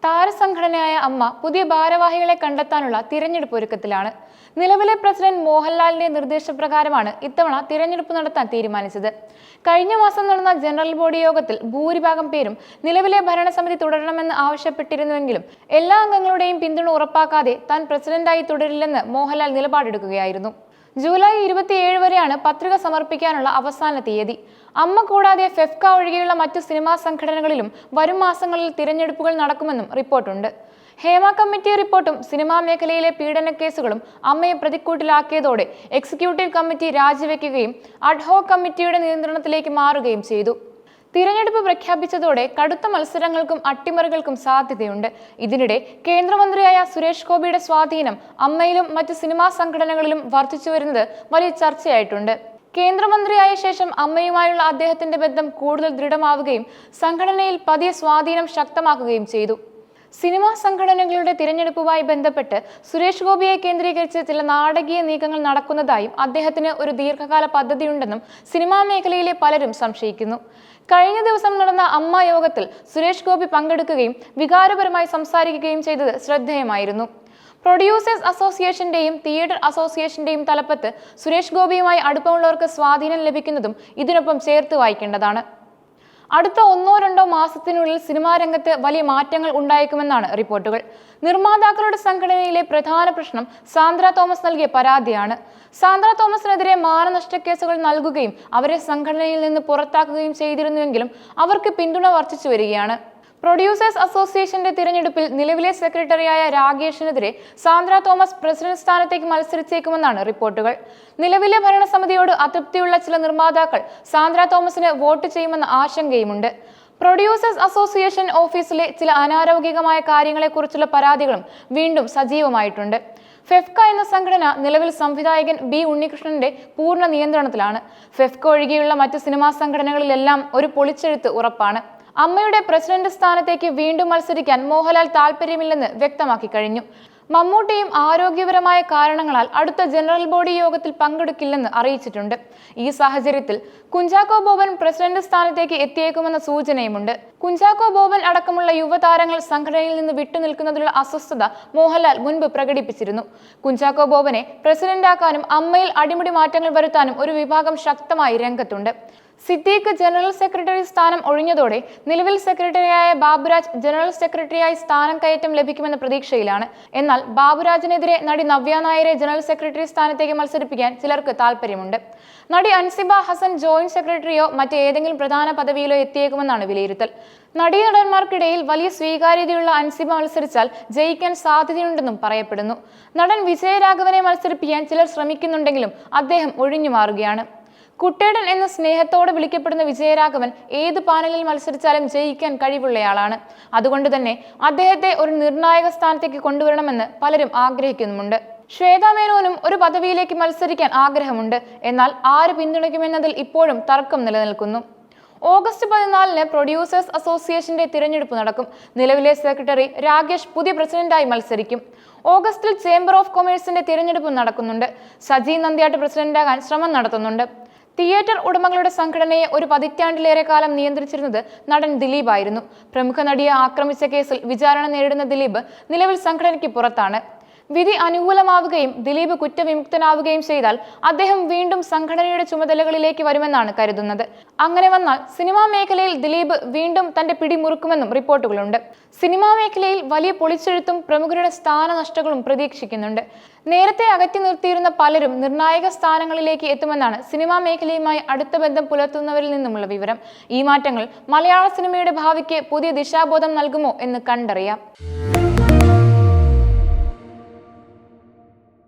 താരസംഘടനയായ അമ്മ പുതിയ ഭാരവാഹികളെ കണ്ടെത്താനുള്ള തിരഞ്ഞെടുപ്പ് ഒരുക്കത്തിലാണ്. നിലവിലെ പ്രസിഡന്റ് മോഹൻലാലിന്റെ നിർദ്ദേശപ്രകാരമാണ് ഇത്തവണ തിരഞ്ഞെടുപ്പ് നടത്താൻ തീരുമാനിച്ചത്. കഴിഞ്ഞ മാസം നടന്ന ജനറൽ ബോഡി യോഗത്തിൽ ഭൂരിഭാഗം പേരും നിലവിലെ ഭരണസമിതി തുടരണമെന്ന് ആവശ്യപ്പെട്ടിരുന്നുവെങ്കിലും എല്ലാ അംഗങ്ങളുടെയും പിന്തുണ ഉറപ്പാക്കാതെ താൻ പ്രസിഡന്റായി തുടരില്ലെന്ന് മോഹൻലാൽ നിലപാടെടുക്കുകയായിരുന്നു. ജൂലൈ 27 വരെയാണ് പത്രിക സമർപ്പിക്കാനുള്ള അവസാന തീയതി. അമ്മ കൂടാതെ ഫെഫ്ക ഒഴികെയുള്ള മറ്റു സിനിമാ സംഘടനകളിലും വരും മാസങ്ങളിൽ തിരഞ്ഞെടുപ്പുകൾ നടക്കുമെന്നും റിപ്പോർട്ടുണ്ട്. ഹേമ കമ്മിറ്റി റിപ്പോർട്ടും സിനിമാ മേഖലയിലെ പീഡനക്കേസുകളും അമ്മയെ പ്രതിക്കൂട്ടിലാക്കിയതോടെ എക്സിക്യൂട്ടീവ് കമ്മിറ്റി രാജിവെക്കുകയും അഡ്ഹോക് കമ്മിറ്റിയുടെ നിയന്ത്രണത്തിലേക്ക് മാറുകയും ചെയ്തു. തിരഞ്ഞെടുപ്പ് പ്രഖ്യാപിച്ചതോടെ കടുത്ത മത്സരങ്ങൾക്കും അട്ടിമറികൾക്കും സാധ്യതയുണ്ട്. ഇതിനിടെ കേന്ദ്രമന്ത്രിയായ സുരേഷ് ഗോപിയുടെ സ്വാധീനം അമ്മയിലും മറ്റ് സിനിമാ സംഘടനകളിലും വർദ്ധിച്ചു വരുന്നത് വലിയ ചർച്ചയായിട്ടുണ്ട്. കേന്ദ്രമന്ത്രിയായ ശേഷം അമ്മയുമായുള്ള അദ്ദേഹത്തിന്റെ ബന്ധം കൂടുതൽ ദൃഢമാവുകയും സംഘടനയിൽ പതിയെ സ്വാധീനം ശക്തമാക്കുകയും ചെയ്തു. സിനിമാ സംഘടനകളുടെ തിരഞ്ഞെടുപ്പുമായി ബന്ധപ്പെട്ട് സുരേഷ് ഗോപിയെ കേന്ദ്രീകരിച്ച് ചില നാടകീയ നീക്കങ്ങൾ നടക്കുന്നതായും അദ്ദേഹത്തിന് ഒരു ദീർഘകാല പദ്ധതിയുണ്ടെന്നും സിനിമാ മേഖലയിലെ പലരും സംശയിക്കുന്നു. കഴിഞ്ഞ ദിവസം നടന്ന അമ്മ യോഗത്തിൽ സുരേഷ് ഗോപി പങ്കെടുക്കുകയും വികാരപരമായി സംസാരിക്കുകയും ചെയ്തത് ശ്രദ്ധേയമായിരുന്നു. പ്രൊഡ്യൂസേഴ്സ് അസോസിയേഷന്റെയും തിയേറ്റർ അസോസിയേഷന്റെയും തലപ്പത്ത് സുരേഷ് ഗോപിയുമായി അടുപ്പമുള്ളവർക്ക് സ്വാധീനം ലഭിക്കുന്നതും ഇതിനൊപ്പം ചേർത്ത് വായിക്കേണ്ടതാണ്. അടുത്ത 1-2 മാസത്തിനുള്ളിൽ സിനിമാ രംഗത്ത് വലിയ മാറ്റങ്ങൾ ഉണ്ടായേക്കുമെന്നാണ് റിപ്പോർട്ടുകൾ. നിർമ്മാതാക്കളുടെ സംഘടനയിലെ പ്രധാന പ്രശ്നം സാന്ദ്ര തോമസ് നൽകിയ പരാതിയാണ്. സാന്ദ്ര തോമസിനെതിരെ മാനനഷ്ട കേസുകൾ നൽകുകയും അവരെ സംഘടനയിൽ നിന്ന് പുറത്താക്കുകയും ചെയ്തിരുന്നുവെങ്കിലും അവർക്ക് പിന്തുണ വർദ്ധിച്ചു വരികയാണ്. പ്രൊഡ്യൂസേഴ്സ് അസോസിയേഷന്റെ തിരഞ്ഞെടുപ്പിൽ നിലവിലെ സെക്രട്ടറിയായ രാഗേഷിനെതിരെ സാന്ദ്ര തോമസ് പ്രസിഡന്റ് സ്ഥാനത്തേക്ക് മത്സരിച്ചേക്കുമെന്നാണ് റിപ്പോർട്ടുകൾ. നിലവിലെ ഭരണസമിതിയോട് അതൃപ്തിയുള്ള ചില നിർമ്മാതാക്കൾ സാന്ദ്ര തോമസിന് വോട്ട് ചെയ്യുമെന്ന ആശങ്കയുമുണ്ട്. പ്രൊഡ്യൂസേഴ്സ് അസോസിയേഷൻ ഓഫീസിലെ ചില അനാരോഗ്യകമായ കാര്യങ്ങളെക്കുറിച്ചുള്ള പരാതികളും വീണ്ടും സജീവമായിട്ടുണ്ട്. ഫെഫ്ക എന്ന സംഘടന നിലവിൽ സംവിധായകൻ ബി ഉണ്ണികൃഷ്ണന്റെ പൂർണ്ണ നിയന്ത്രണത്തിലാണ്. ഫെഫ്ക ഒഴികെയുള്ള മറ്റ് സിനിമാ സംഘടനകളിലെല്ലാം ഒരു പൊളിച്ചെഴുത്ത് ഉറപ്പാണ്. അമ്മയുടെ പ്രസിഡന്റ് സ്ഥാനത്തേക്ക് വീണ്ടും മത്സരിക്കാൻ മോഹൻലാൽ താല്പര്യമില്ലെന്ന് വ്യക്തമാക്കി കഴിഞ്ഞു. മമ്മൂട്ടിയും ആരോഗ്യപരമായ കാരണങ്ങളാൽ അടുത്ത ജനറൽ ബോഡി യോഗത്തിൽ പങ്കെടുക്കില്ലെന്ന് അറിയിച്ചിട്ടുണ്ട്. ഈ സാഹചര്യത്തിൽ കുഞ്ചാക്കോ ബോബൻ പ്രസിഡന്റ് സ്ഥാനത്തേക്ക് എത്തിയേക്കുമെന്ന സൂചനയുമുണ്ട്. കുഞ്ചാക്കോ ബോബൻ അടക്കമുള്ള യുവതാരങ്ങൾ സംഘടനയിൽ നിന്ന് വിട്ടുനിൽക്കുന്നതിലുള്ള അസ്വസ്ഥത മോഹൻലാൽ മുൻപ് പ്രകടിപ്പിച്ചിരുന്നു. കുഞ്ചാക്കോ ബോബനെ പ്രസിഡന്റാക്കാനും അമ്മയിൽ അടിമുടി മാറ്റങ്ങൾ വരുത്താനും ഒരു വിഭാഗം ശക്തമായി രംഗത്തുണ്ട്. സിദ്ദീഖ് ജനറൽ സെക്രട്ടറി സ്ഥാനം ഒഴിഞ്ഞതോടെ നിലവിൽ സെക്രട്ടറിയായ ബാബുരാജ് ജനറൽ സെക്രട്ടറിയായി സ്ഥാനം കയറ്റം ലഭിക്കുമെന്ന പ്രതീക്ഷയിലാണ്. എന്നാൽ ബാബുരാജിനെതിരെ നടി നവ്യ നായരെ ജനറൽ സെക്രട്ടറി സ്ഥാനത്തേക്ക് മത്സരിപ്പിക്കാൻ ചിലർക്ക് താല്പര്യമുണ്ട്. നടി അൻസിബ ഹസൻ ജോയിന്റ് സെക്രട്ടറിയോ മറ്റേതെങ്കിലും പ്രധാന പദവിയിലോ എത്തിയേക്കുമെന്നാണ് വിലയിരുത്തൽ. നടീനടന്മാർക്കിടയിൽ വലിയ സ്വീകാര്യതയുള്ള അൻസിബ മത്സരിച്ചാൽ ജയിക്കാൻ സാധ്യതയുണ്ടെന്നും പറയപ്പെടുന്നു. നടൻ വിജയരാഘവനെ മത്സരിപ്പിക്കാൻ ചിലർ ശ്രമിക്കുന്നുണ്ടെങ്കിലും അദ്ദേഹം ഒഴിഞ്ഞു മാറുകയാണ്. കുട്ടേടൻ എന്ന സ്നേഹത്തോടെ വിളിക്കപ്പെടുന്ന വിജയരാഘവൻ ഏത് പാനലിൽ മത്സരിച്ചാലും ജയിക്കാൻ കഴിവുള്ളയാളാണ്. അതുകൊണ്ട് തന്നെ അദ്ദേഹത്തെ ഒരു നിർണായക സ്ഥാനത്തേക്ക് കൊണ്ടുവരണമെന്ന് പലരും ആഗ്രഹിക്കുന്നുമുണ്ട്. ശ്വേതാ മേനോനും ഒരു പദവിയിലേക്ക് മത്സരിക്കാൻ ആഗ്രഹമുണ്ട്. എന്നാൽ ആര് പിന്തുണയ്ക്കുമെന്നതിൽ ഇപ്പോഴും തർക്കം നിലനിൽക്കുന്നു. ഓഗസ്റ്റ് 14-ന് പ്രൊഡ്യൂസേഴ്സ് അസോസിയേഷന്റെ തിരഞ്ഞെടുപ്പ് നടക്കും. നിലവിലെ സെക്രട്ടറി രാഗേഷ് പുതിയ പ്രസിഡന്റായി മത്സരിക്കും. ഓഗസ്റ്റിൽ ചേംബർ ഓഫ് കൊമേഴ്സിന്റെ തിരഞ്ഞെടുപ്പ് നടക്കുന്നുണ്ട്. സജി നന്ദ്യാട്ട് പ്രസിഡന്റാകാൻ ശ്രമം നടത്തുന്നുണ്ട്. തിയേറ്റർ ഉടമകളുടെ സംഘടനയെ ഒരു പതിറ്റാണ്ടിലേറെ കാലം നിയന്ത്രിച്ചിരുന്നത് നടൻ ദിലീപ് ആയിരുന്നു. പ്രമുഖ നടിയെ ആക്രമിച്ച കേസിൽ വിചാരണ നേരിടുന്ന ദിലീപ് നിലവിൽ സംഘടനയ്ക്ക് പുറത്താണ്. വിധി അനുകൂലമാവുകയും ദിലീപ് കുറ്റവിമുക്തനാവുകയും ചെയ്താൽ അദ്ദേഹം വീണ്ടും സംഘടനയുടെ ചുമതലകളിലേക്ക് വരുമെന്നാണ് കരുതുന്നത്. അങ്ങനെ വന്നാൽ സിനിമാ മേഖലയിൽ ദിലീപ് വീണ്ടും തന്റെ പിടിമുറുക്കുമെന്നും റിപ്പോർട്ടുകളുണ്ട്. സിനിമാ മേഖലയിൽ വലിയ പൊളിച്ചെഴുത്തും പ്രമുഖരുടെ സ്ഥാനനഷ്ടങ്ങളും പ്രതീക്ഷിക്കുന്നുണ്ട്. നേരത്തെ അകറ്റി നിർത്തിയിരുന്ന പലരും നിർണായക സ്ഥാനങ്ങളിലേക്ക് എത്തുമെന്നാണ് സിനിമാ മേഖലയുമായി അടുത്ത ബന്ധം പുലർത്തുന്നവരിൽ നിന്നുമുള്ള വിവരം. ഈ മാറ്റങ്ങൾ മലയാള സിനിമയുടെ ഭാവിക്ക് പുതിയ ദിശാബോധം നൽകുമോ എന്ന് കണ്ടറിയാം.